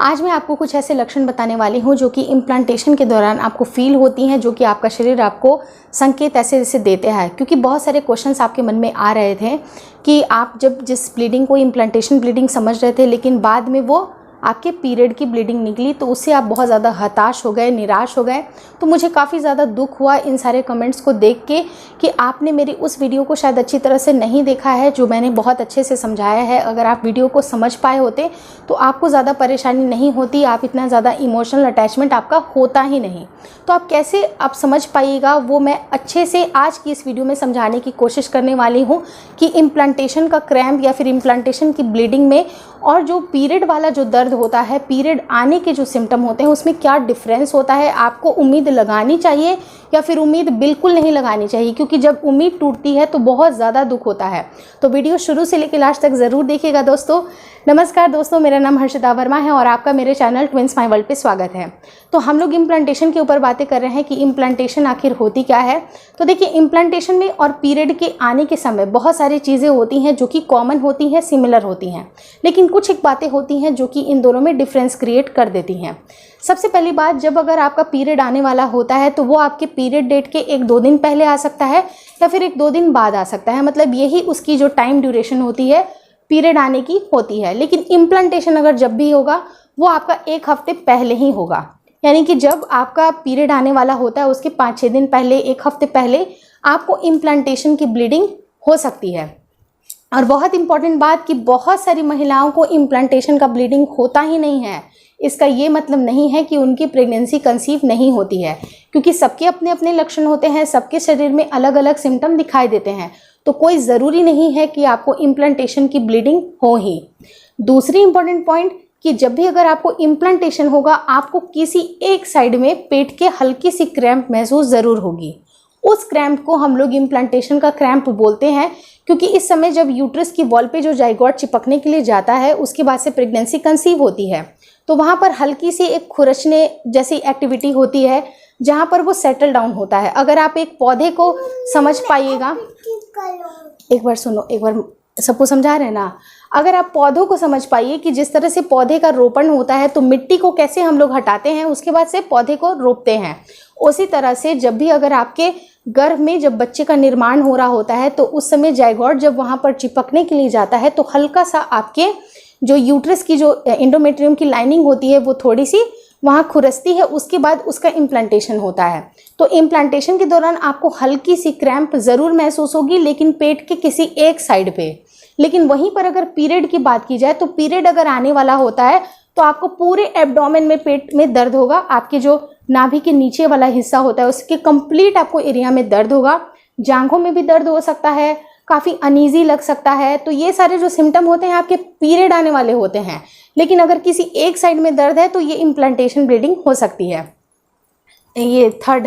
आज मैं आपको कुछ ऐसे लक्षण बताने वाली हूँ जो कि इम्प्लांटेशन के दौरान आपको फील होती हैं, जो कि आपका शरीर आपको संकेत ऐसे जैसे देते हैं। क्योंकि बहुत सारे क्वेश्चंस आपके मन में आ रहे थे कि आप जब जिस ब्लीडिंग को इम्प्लांटेशन ब्लीडिंग समझ रहे थे, लेकिन बाद में वो आपके पीरियड की ब्लीडिंग निकली तो उससे आप बहुत ज़्यादा हताश हो गए, निराश हो गए। तो मुझे काफ़ी ज़्यादा दुख हुआ इन सारे कमेंट्स को देख के कि आपने मेरी उस वीडियो को शायद अच्छी तरह से नहीं देखा है, जो मैंने बहुत अच्छे से समझाया है। अगर आप वीडियो को समझ पाए होते तो आपको ज़्यादा परेशानी नहीं होती, आप इतना ज़्यादा इमोशनल अटैचमेंट आपका होता ही नहीं। तो आप कैसे आप समझ पाइएगा वो मैं अच्छे से आज की इस वीडियो में समझाने की कोशिश करने वाली हूँ कि इम्प्लांटेशन का क्रैम्प या फिर इम्प्लांटेशन की ब्लीडिंग में और जो पीरियड वाला जो दर्द होता है, पीरियड आने के जो सिम्टम होते हैं उसमें क्या डिफरेंस होता है। आपको उम्मीद लगानी चाहिए या फिर उम्मीद बिल्कुल नहीं लगानी चाहिए, क्योंकि जब उम्मीद टूटती है तो बहुत ज़्यादा दुख होता है। तो वीडियो शुरू से लेकर लास्ट तक ज़रूर देखिएगा दोस्तों। नमस्कार दोस्तों, मेरा नाम हर्षिता वर्मा है और आपका मेरे चैनल ट्विंस माय वर्ल्ड पे स्वागत है। तो हम लोग इम्प्लांटेशन के ऊपर बातें कर रहे हैं कि इम्प्लांटेशन आखिर होती क्या है। तो देखिए, इम्प्लांटेशन में और पीरियड के आने के समय बहुत सारी चीज़ें होती हैं जो कि कॉमन होती हैं, सिमिलर होती हैं, लेकिन कुछ एक बातें होती हैं जो कि इन दोनों में डिफरेंस क्रिएट कर देती हैं। सबसे पहली बात, जब अगर आपका पीरियड आने वाला होता है तो वो आपके पीरियड डेट के 1-2 दिन पहले आ सकता है या फिर 1-2 दिन बाद आ सकता है। मतलब यही उसकी जो टाइम ड्यूरेशन होती है पीरियड आने की होती है। लेकिन इम्प्लांटेशन अगर जब भी होगा वो आपका 1 हफ्ते पहले ही होगा। यानी कि जब आपका पीरियड आने वाला होता है उसके 5-6 दिन पहले, 1 हफ्ते पहले आपको इम्प्लांटेशन की ब्लीडिंग हो सकती है। और बहुत इंपॉर्टेंट बात कि बहुत सारी महिलाओं को इम्प्लांटेशन का ब्लीडिंग होता ही नहीं है। इसका ये मतलब नहीं है कि उनकी प्रेगनेंसी कंसीव नहीं होती है, क्योंकि सबके अपने अपने लक्षण होते हैं, सबके शरीर में अलग अलग सिम्टम दिखाई देते हैं। तो कोई ज़रूरी नहीं है कि आपको इम्प्लांटेशन की ब्लीडिंग हो ही। दूसरी इंपॉर्टेंट पॉइंट कि जब भी अगर आपको इम्प्लांटेशन होगा, आपको किसी एक साइड में पेट के हल्की सी क्रैम्प महसूस ज़रूर होगी। उस क्रैम्प को हम लोग इम्प्लांटेशन का क्रैम्प बोलते हैं, क्योंकि इस समय जब यूट्रस की वॉल पे जो जाइगोट चिपकने के लिए जाता है उसके बाद से प्रेगनेंसी कंसीव होती है, तो वहाँ पर हल्की सी एक खुरचने जैसी एक्टिविटी होती है जहाँ पर वो सेटल डाउन होता है। अगर आप एक पौधे को समझ पाइएगा, एक बार सुनो, एक बार सबको समझा रहे हैं ना। अगर आप पौधों को समझ पाइए कि जिस तरह से पौधे का रोपण होता है तो मिट्टी को कैसे हम लोग हटाते हैं, उसके बाद से पौधे को रोपते हैं, उसी तरह से जब भी अगर आपके गर्भ में जब बच्चे का निर्माण हो रहा होता है तो उस समय जाइगोट जब वहाँ पर चिपकने के लिए जाता है तो हल्का सा आपके जो यूट्रस की जो एंडोमेट्रियम की लाइनिंग होती है वो थोड़ी सी वहाँ खुरसती है, उसके बाद उसका इम्प्लांटेशन होता है। तो इम्प्लांटेशन के दौरान आपको हल्की सी क्रैम्प ज़रूर महसूस होगी, लेकिन पेट के किसी एक साइड पे। लेकिन वहीं पर अगर पीरियड की बात की जाए तो पीरियड अगर आने वाला होता है तो आपको पूरे एब्डोमेन में, पेट में दर्द होगा। आपके जो नाभि के नीचे वाला हिस्सा होता है उसके कंप्लीट आपको एरिया में दर्द होगा। जांघों में भी दर्द हो सकता है, काफ़ी अनईजी लग सकता है। तो ये सारे जो सिम्टम होते हैं आपके पीरियड आने वाले होते हैं। लेकिन अगर किसी एक साइड में दर्द है तो ये इम्प्लांटेशन ब्लीडिंग हो सकती है। ये थर्ड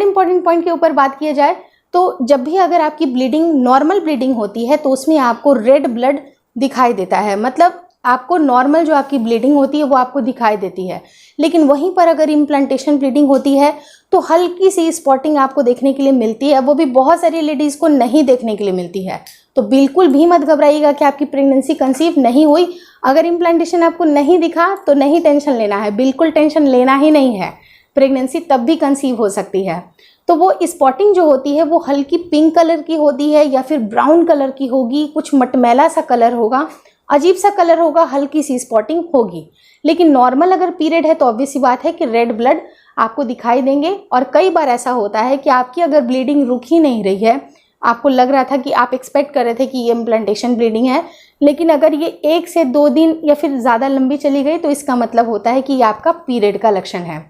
इंपॉर्टेंट पॉइंट के ऊपर बात किया जाए तो जब भी अगर आपकी ब्लीडिंग नॉर्मल ब्लीडिंग होती है तो उसमें आपको रेड ब्लड दिखाई देता है। मतलब आपको नॉर्मल जो आपकी ब्लीडिंग होती है वो आपको दिखाई देती है। लेकिन वहीं पर अगर इम्प्लांटेशन ब्लीडिंग होती है तो हल्की सी स्पॉटिंग आपको देखने के लिए मिलती है, वो भी बहुत सारी लेडीज़ को नहीं देखने के लिए मिलती है। तो बिल्कुल भी मत घबराइएगा कि आपकी प्रेगनेंसी कंसीव नहीं हुई। अगर इम्प्लांटेशन आपको नहीं दिखा तो नहीं टेंशन लेना है, बिल्कुल टेंशन लेना ही नहीं है। प्रेगनेंसी तब भी कंसीव हो सकती है। तो वो स्पॉटिंग जो होती है वो हल्की पिंक कलर की होती है या फिर ब्राउन कलर की होगी, कुछ मटमैला सा कलर होगा, अजीब सा कलर होगा, हल्की सी स्पॉटिंग होगी। लेकिन नॉर्मल अगर पीरियड है तो ऑब्वियस सी बात है कि रेड ब्लड आपको दिखाई देंगे। और कई बार ऐसा होता है कि आपकी अगर ब्लीडिंग रुक ही नहीं रही है, आपको लग रहा था कि आप एक्सपेक्ट कर रहे थे कि ये इम्प्लांटेशन ब्लीडिंग है, लेकिन अगर ये 1 से 2 दिन या फिर ज़्यादा लंबी चली गई तो इसका मतलब होता है कि ये आपका पीरियड का लक्षण है।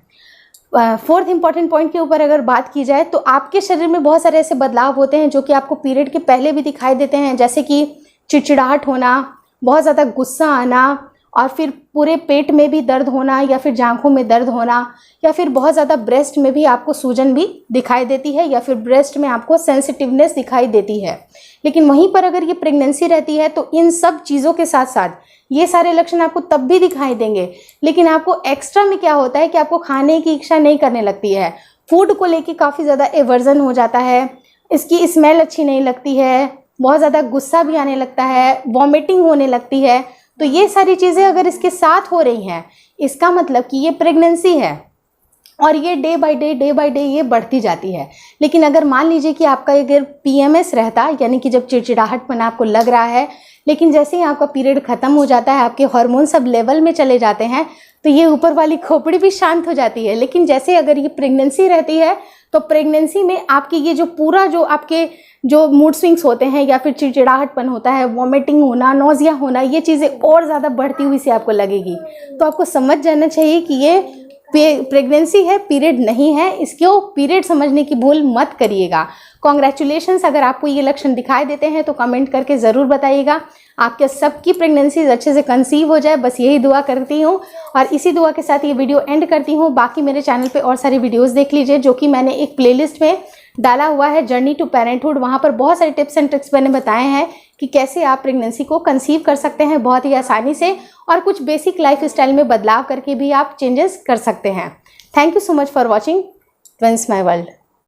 फोर्थ इंपॉर्टेंट पॉइंट के ऊपर अगर बात की जाए तो आपके शरीर में बहुत सारे ऐसे बदलाव होते हैं जो कि आपको पीरियड के पहले भी दिखाई देते हैं, जैसे कि चिड़चिड़ाहट होना, बहुत ज़्यादा गुस्सा आना, और फिर पूरे पेट में भी दर्द होना या फिर जांघों में दर्द होना, या फिर बहुत ज़्यादा ब्रेस्ट में भी आपको सूजन भी दिखाई देती है, या फिर ब्रेस्ट में आपको सेंसिटिवनेस दिखाई देती है। लेकिन वहीं पर अगर ये प्रेगनेंसी रहती है तो इन सब चीज़ों के साथ साथ ये सारे लक्षण आपको तब भी दिखाई देंगे। लेकिन आपको एक्स्ट्रा में क्या होता है कि आपको खाने की इच्छा नहीं करने लगती है, फूड को लेके काफ़ी ज़्यादा एवर्जन हो जाता है, इसकी स्मेल अच्छी नहीं लगती है, बहुत ज़्यादा गुस्सा भी आने लगता है, वॉमिटिंग होने लगती है। तो ये सारी चीज़ें अगर इसके साथ हो रही हैं, इसका मतलब कि ये प्रेगनेंसी है और ये डे बाय डे ये बढ़ती जाती है। लेकिन अगर मान लीजिए कि आपका अगर PMS रहता, यानी कि जब चिड़चिड़ाहटपन आपको लग रहा है, लेकिन जैसे ही आपका पीरियड ख़त्म हो जाता है, आपके हार्मोन सब लेवल में चले जाते हैं, तो ये ऊपर वाली खोपड़ी भी शांत हो जाती है। लेकिन जैसे अगर ये प्रेगनेंसी रहती है, तो प्रेगनेंसी में आपकी ये जो पूरा जो आपके जो मूड स्विंग्स होते हैं या फिर चिड़चिड़ाहटपन होता है, वॉमिटिंग होना, नोजिया होना, ये चीज़ें और ज़्यादा बढ़ती हुई से आपको लगेगी। तो आपको समझ जाना चाहिए कि ये प्रेगनेंसी है, पीरियड नहीं है। इसको पीरियड समझने की भूल मत करिएगा। कॉन्ग्रेचुलेशंस, अगर आपको ये लक्षण दिखाई देते हैं तो कमेंट करके ज़रूर बताइएगा। आपके सबकी प्रेगनेंसीज अच्छे से कंसीव हो जाए, बस यही दुआ करती हूँ। और इसी दुआ के साथ ये वीडियो एंड करती हूँ। बाकी मेरे चैनल पे और सारी वीडियोस देख लीजिए, जो कि मैंने एक प्लेलिस्ट में डाला हुआ है, जर्नी टू पेरेंटहुड। वहाँ पर बहुत सारे टिप्स एंड ट्रिक्स मैंने बताए हैं कि कैसे आप प्रेगनेंसी को कंसीव कर सकते हैं बहुत ही आसानी से, और कुछ बेसिक लाइफ स्टाइल में बदलाव करके भी आप चेंजेस कर सकते हैं। Thank you so much for watching twins my world.